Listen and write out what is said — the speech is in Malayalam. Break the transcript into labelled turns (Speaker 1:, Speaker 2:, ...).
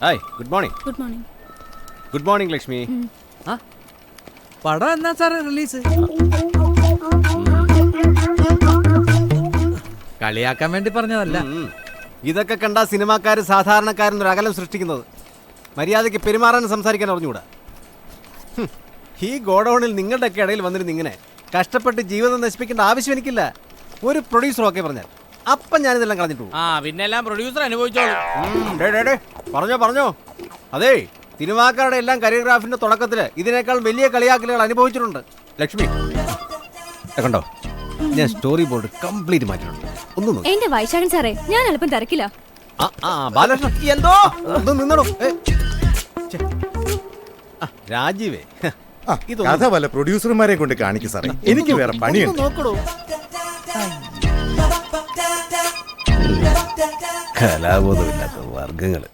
Speaker 1: Hi good morning.
Speaker 2: Good morning.
Speaker 1: Good morning Lakshmi.
Speaker 3: പടം എന്നാ സാറേ റിലീസ്? കളിയാക്കാൻ വേണ്ടി പറഞ്ഞതല്ല.
Speaker 1: ഇതൊക്കെ കണ്ട സിനിമാക്കാർ സാധാരണക്കാരൻ ഒരു അകലം സൃഷ്ടിക്കുന്നത്. മര്യാദയ്ക്ക് പെരുമാറാനും സംസാരിക്കാൻ അറിഞ്ഞുകൂടാ. ഈ ഗോഡൌണിൽ നിങ്ങളുടെയൊക്കെ ഇടയിൽ വന്നിരുന്ന് ഇങ്ങനെ കഷ്ടപ്പെട്ട് ജീവിതം നശിപ്പിക്കേണ്ട ആവശ്യം എനിക്കില്ല. ഒരു പ്രൊഡ്യൂസർ ഒക്കെ പറഞ്ഞാൽ അപ്പം ഞാനിതെല്ലാം കളഞ്ഞിട്ടു.
Speaker 3: പിന്നെ എല്ലാം പ്രൊഡ്യൂസർ അനുഭവിച്ചോളൂ.
Speaker 1: പറഞ്ഞോ. അതേ, സിനിമാക്കാരുടെ എല്ലാം കരിയോഗ്രാഫിന്റെ തുടക്കത്തിൽ ഇതിനേക്കാൾ വലിയ കളിയാക്കലുകൾ അനുഭവിച്ചിട്ടുണ്ട്. ലക്ഷ്മി കണ്ടോ, ഞാൻ സ്റ്റോറി ബോർഡ് കംപ്ലീറ്റ് മാറ്റിയിട്ടുണ്ട്. ഒന്നും
Speaker 2: എന്റെ വൈശാഖൻ സാറേ, ഞാൻ അല്പം തിരക്കില്ല.
Speaker 1: ബാലകൃഷ്ണൻ എന്തോ നിന്നടോ. രാജീവേ,
Speaker 4: കഥ വല്ല പ്രൊഡ്യൂസർമാരെ കൊണ്ട് കാണിക്കും സാറേ, എനിക്ക് വേറെ പണിയുണ്ട്.
Speaker 1: നോക്കടോ, കലാബോധമില്ലാത്ത വർഗങ്ങള്.